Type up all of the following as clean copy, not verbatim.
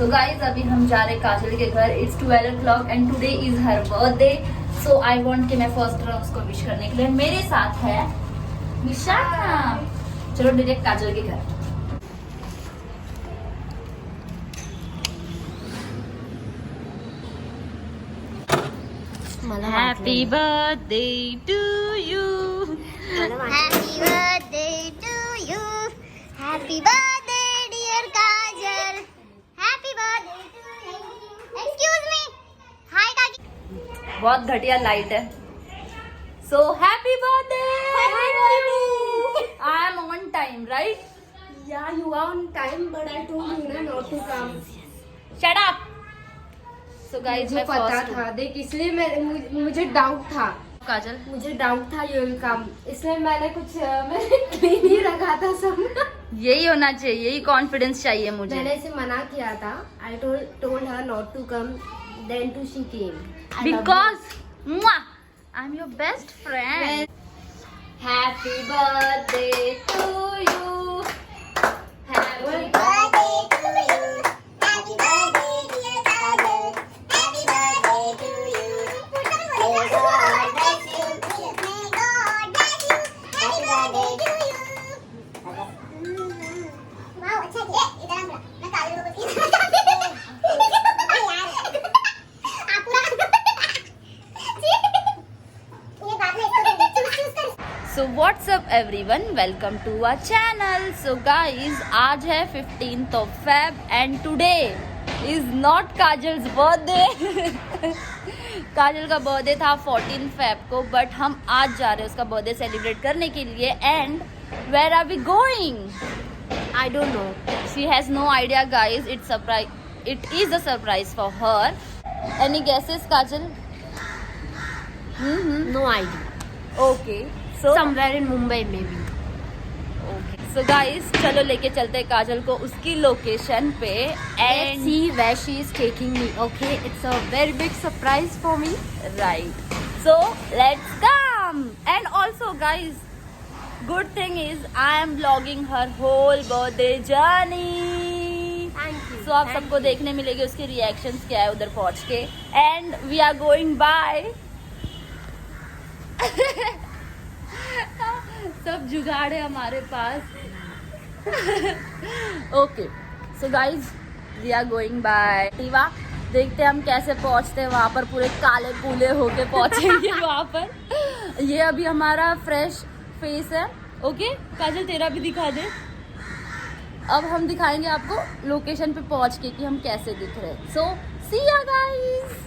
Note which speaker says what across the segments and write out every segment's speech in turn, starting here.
Speaker 1: So guys अभी हम जा रहे काजल के घर. It's 12 o'clock and today is her birthday. So I want कि मैं फर्स्ट रन उसको विश करने के लिए. मेरे साथ है विशाखा. चलो डायरेक्ट काजल के घर. Happy birthday to you.
Speaker 2: Happy birthday to you. Happy birthday dear Kajal. Happy birthday to you. Excuse me. Hi Kaki.
Speaker 1: बहुत घटिया लाइट है. So happy birthday. I am on time, right?
Speaker 3: Yeah, you are on time, but I told you na not to come.
Speaker 1: Shut up. So guys,
Speaker 3: मुझे
Speaker 1: मैं
Speaker 3: पता
Speaker 1: first
Speaker 3: था, देख इसलिए मुझे डाउट था.
Speaker 1: काजल
Speaker 3: मुझे डाउट था you will come, इसलिए मैंने कुछ मैंने क्लीन ही रखा था सब.
Speaker 1: यही होना चाहिए, यही कॉन्फिडेंस चाहिए मुझे.
Speaker 3: मैंने इसे मना किया था. I told her not to come, then to she came.
Speaker 1: Because I'm your best friend. Happy birthday to you. Happy
Speaker 2: Birthday to you. Happy birthday dear Kajal. Happy birthday to you. May God bless you. May God bless you. Happy birthday to you. वाह अच्छा किया. इधर आ मैं काजल को
Speaker 1: So what's up everyone, welcome to our channel. So guys, आज है 15th of Feb and today is not kajals birthday. काजल का birthday था 14 Feb को, बट हम आज जा रहे हैं उसका बर्थडे सेलिब्रेट करने के लिए. And where are we going? I don't know. She has no idea guys. It is a surprise for her. Any guesses Kajal?
Speaker 3: No idea.
Speaker 1: Okay. So
Speaker 3: Somewhere in Mumbai maybe.
Speaker 1: okay. So guys, चलो लेके चलते हैं काजल को उसकी location पे.
Speaker 3: Let's
Speaker 1: And
Speaker 3: see where she is taking me. Okay, it's a very big surprise for me.
Speaker 1: right. So let's come. And also guys, good thing is I am vlogging her whole birthday journey.
Speaker 3: Thank you.
Speaker 1: So आप सबको देखने मिलेगी उसके reactions क्या है उधर पहुंच के. And we are going by. सब जुगाड़ है हमारे पास. Okay so guys we are going by टीवा. देखते हैं हम कैसे पहुंचते हैं वहाँ पर. पूरे काले कूले होके पहुंचेंगे वहाँ पर. ये अभी हमारा फ्रेश फेस है. ओके काजल तेरा भी दिखा दे. अब हम दिखाएंगे आपको लोकेशन पे पहुंच के कि हम कैसे दिख रहे हैं. सो सी या गाइज.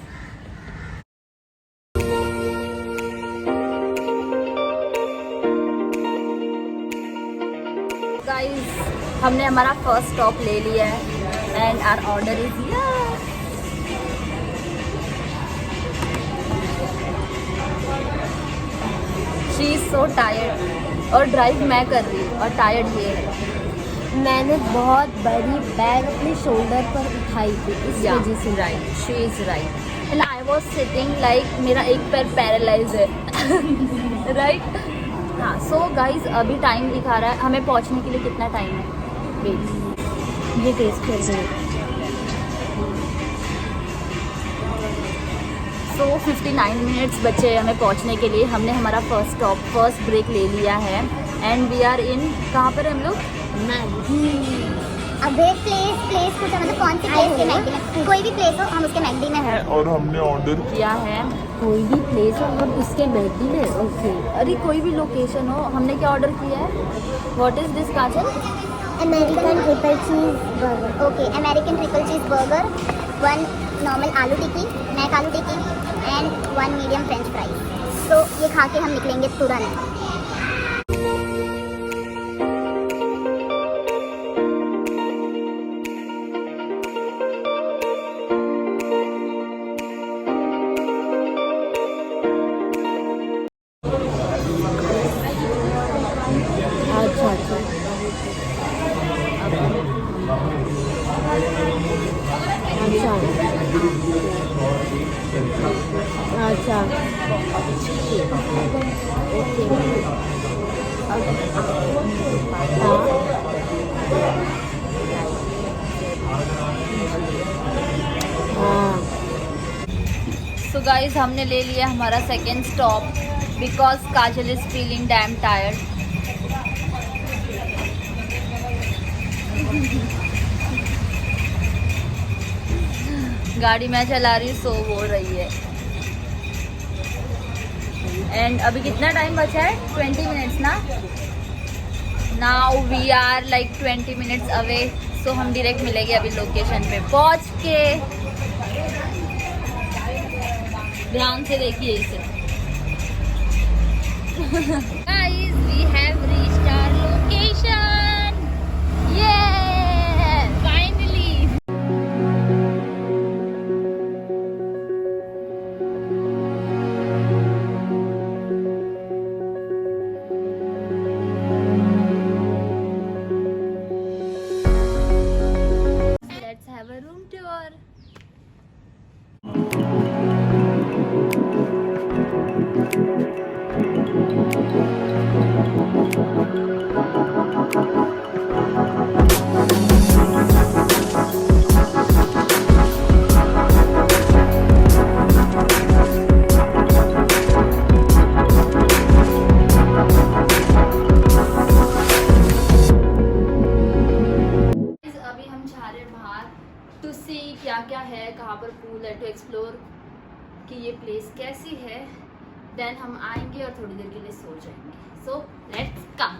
Speaker 1: गाइस हमने हमारा फर्स्ट स्टॉप ले लिया है and our order is here. She is so tired और ड्राइव मैं कर रही हूँ और टायर्ड ये है.
Speaker 3: मैंने बहुत बड़ी बैग अपने शोल्डर पर उठाई थी इस वजह से.
Speaker 1: Right she is right and I was sitting like मेरा एक पैर पैरालाइज है. राइट. हाँ सो गाइज अभी टाइम दिखा रहा है हमें पहुंचने के लिए कितना टाइम है. वेट
Speaker 3: ये टेस्ट कर रही
Speaker 1: सो 59 मिनट्स बचे हैं हमें पहुंचने के लिए. हमने हमारा फर्स्ट ब्रेक ले लिया है एंड वी आर इन. कहाँ पर हम लोग?
Speaker 2: अबे प्लेस पूछा मतलब कौन सी प्लेस के मैगडी में. कोई भी प्लेस हो हम उसके मैगडी में हैं.
Speaker 4: और हमने ऑर्डर
Speaker 1: किया है.
Speaker 3: कोई भी प्लेस हो और उसके मैगडी में. ओके.
Speaker 1: अरे कोई भी लोकेशन हो. हमने क्या ऑर्डर किया है? What is this Kajal?
Speaker 2: American triple चीज बर्गर. ओके अमेरिकन ट्रिपल चीज बर्गर. 1 नॉर्मल आलू टिक्की, मैक आलू टिक्की एंड 1 मीडियम फ्रेंच फ्राइज. तो ये खा के हम निकलेंगे तुरंत.
Speaker 3: अच्छा अच्छा. अच्छा ओके.
Speaker 1: गाइस हमने ले लिया हमारा second stop because Kajal is feeling dam tired. गाड़ी मैं चला रही हूँ, सो हो रही है. एंड अभी कितना टाइम बचा है? 20 मिनट्स ना. Now we are like 20 minutes away. So हम डायरेक्ट मिलेंगे अभी लोकेशन पे पहुंच के. ध्यान से देखिए इसे. Guys, we have reached our location. Yeah, finally. Let's have a room tour. अभी हम जा रहे हैं बाहर टू सी क्या क्या है, कहाँ पर पूल है, टू एक्सप्लोर कि ये प्लेस कैसी है. देन हम आएंगे और थोड़ी देर के लिए सो जाएंगे. So let's come.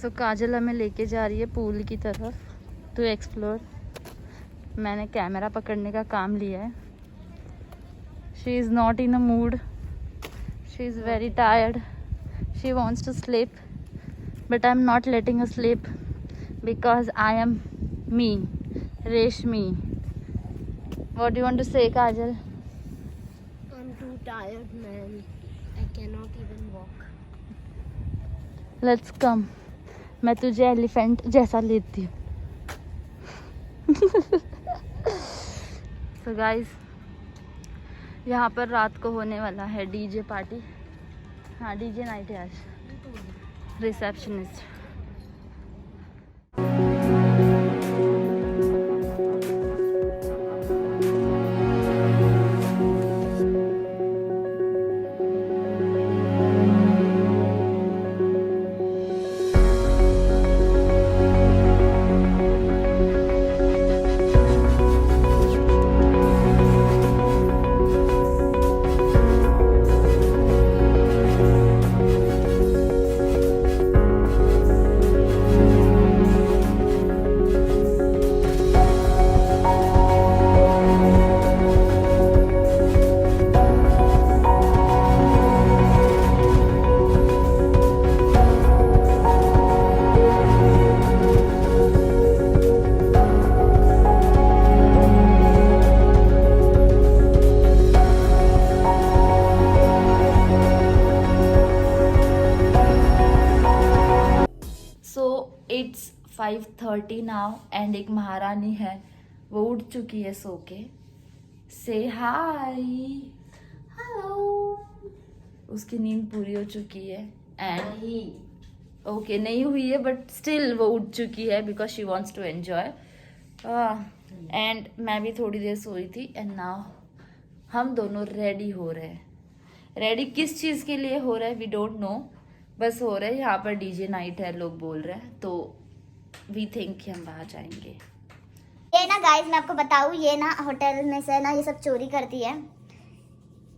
Speaker 1: सो काजल हमें लेके जा रही है पूल की तरफ टू एक्सप्लोर. मैंने कैमरा पकड़ने का काम लिया है. She is not in a mood. She is very tired. She wants to sleep. But I'm not letting her sleep because I am me, Reshmi. What do you want to say, Kajal?
Speaker 3: I'm too tired, man. I cannot even walk.
Speaker 1: Let's come. मैं तुझे elephant जैसा लेती हूँ. So guys, यहाँ पर रात को होने वाला है डीजे पार्टी. हाँ, डीजे नाइट है आज. रिसेप्शनिस्ट. इट्स 5:30 नाउ एंड एक महारानी है, वो उठ चुकी है सो के. से हाय, हेलो. उसकी नींद पूरी हो चुकी है एंड ओके नहीं हुई है बट स्टिल वो उठ चुकी है because she wants to enjoy. And मैं भी थोड़ी देर सोई थी एंड नाउ हम दोनों रेडी हो रहे हैं. रेडी किस चीज़ के लिए हो रहा है वी डोंट नो, बस हो रहा है. यहाँ पर डीजे नाइट है लोग बोल रहे हैं, तो वी थिंक कि हम बाहर जाएंगे.
Speaker 2: ये ना गाइस मैं आपको बताऊँ, ये ना होटल में से ना ये सब चोरी करती है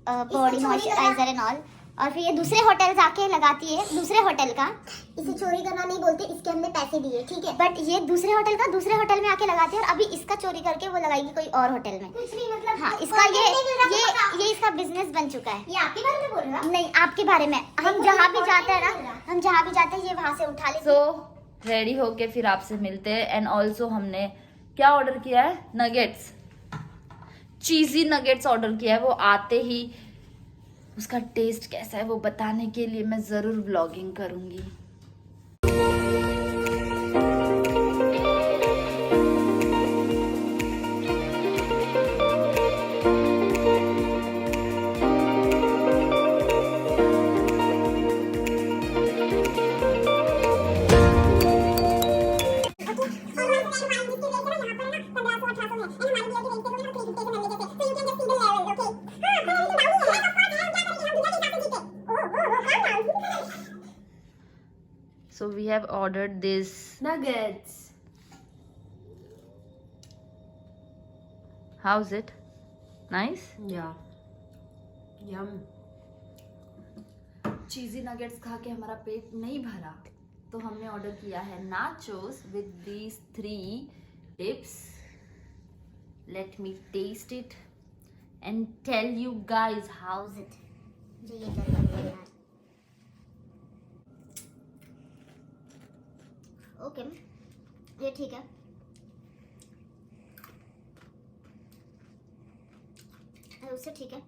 Speaker 2: बॉडी मॉइस्चराइजर एंड ऑल, और फिर ये दूसरे होटल जाके लगाती है. दूसरे होटल का इसे चोरी करना नहीं बोलते, इसके हमने पैसे दिए, ठीक है. बट ये दूसरे होटल का दूसरे होटल में आके लगाती है और अभी इसका चोरी करके वो लगाएगी कोई और होटल में. कुछ भी मतलब हाँ, इसका ये इसका बिजनेस बन चुका है. ये आपके बारे में बोल रहा? नहीं, आपके बारे में. हम जहाँ भी जाते हैं ना, हम जहाँ भी जाते हैं ये वहाँ से उठा लेते.
Speaker 1: सो रेडी होके फिर आपसे मिलते हैं. एंड ऑल्सो हमने क्या ऑर्डर किया है? नगेट्स, चीज़ी नगेट्स ऑर्डर किया है. वो आते ही उसका टेस्ट कैसा है वो बताने के लिए मैं ज़रूर व्लॉगिंग करूँगी. have ordered this
Speaker 3: Nuggets.
Speaker 1: how's it nice
Speaker 3: Yeah. Yum. Cheesy nuggets खा के हमारा पेट नहीं भरा तो हमने ऑर्डर किया है nachos with these 3 dips. Let me taste it and tell you guys how's it.
Speaker 2: मुझे ये डर लग रहा है यार. ओके, ये ठीक है. उससे ठीक है.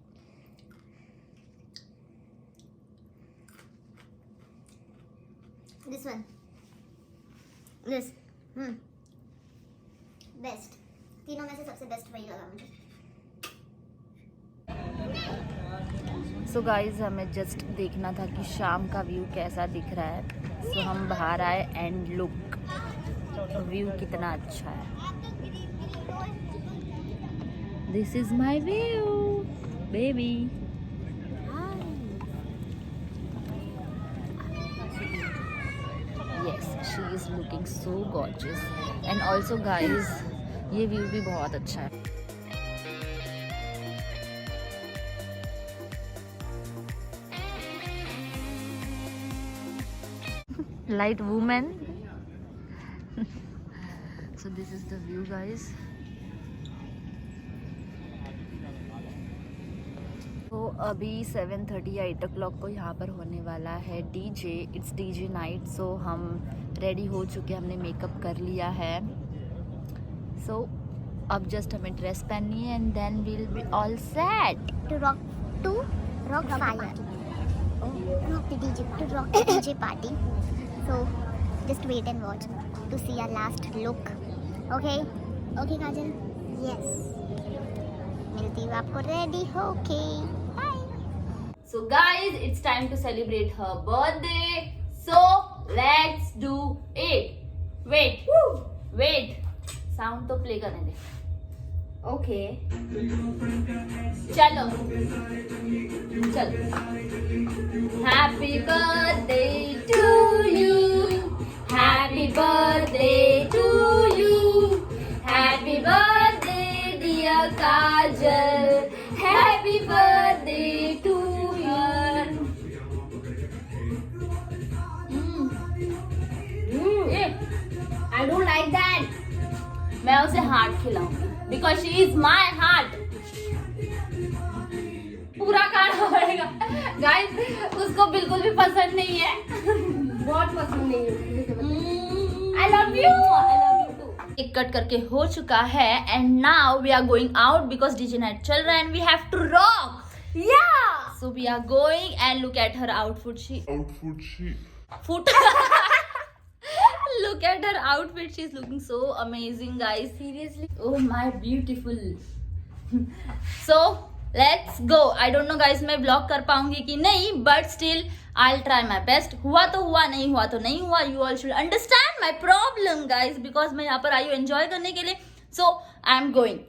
Speaker 2: This one, this best. तीनों में से सबसे बेस्ट वही लगा मुझे.
Speaker 1: सो गाइज हमें जस्ट देखना था कि शाम का व्यू कैसा दिख रहा है. सो हम बाहर आए एंड लुक व्यू कितना अच्छा है. This is my view baby. Yes she is looking so gorgeous. And also guys ये व्यू भी बहुत अच्छा है. Light woman. So this is the view guys. तो अभी 7:30 या 8 o'clock को यहाँ पर होने वाला है DJ. It's DJ night. So हम रेडी हो चुके हैं, हमने मेकअप कर लिया है. सो अब जस्ट हमें ड्रेस पहननी है and then we'll be all set
Speaker 2: To rock fire. Rock the DJ, to rock the DJ party. So just wait and watch to see our last look. Okay? Okay Kajal? Yes. मिलती हूँ आपको ready होके. Bye.
Speaker 1: So guys, it's time to celebrate her birthday. So let's do it. Wait. Sound तो play करने दे. Okay. चलो. Happy birthday to you. Happy birthday to you. Happy birthday dear Kajal. Happy birthday to you. I don't like that. मैं उसे heart खिलाऊंगी because she is my heart. पूरा खाना पड़ेगा guys. उसको बिल्कुल भी पसंद नहीं है. बहुत पसंद नहीं है. I love you. Cake cut करके हो चुका है and now we are going out because DJ night चल रहा है and we have to rock.
Speaker 3: Yeah.
Speaker 1: So we are going and look at her outfit. Foot. Look at her outfit. She's looking so amazing, guys. Seriously. Oh my beautiful. So let's go. I don't know, guys. मैं vlog कर पाऊंगी कि नहीं, but still I'll try my best. हुआ तो हुआ, नहीं हुआ तो नहीं हुआ. You all should understand my problem, guys, because मैं यहाँ पर आई हूँ enjoy करने के लिए. So I'm going.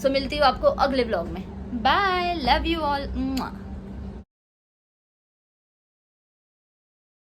Speaker 1: सो मिलती हूँ आपको अगले व्लॉग में. Bye, love you all.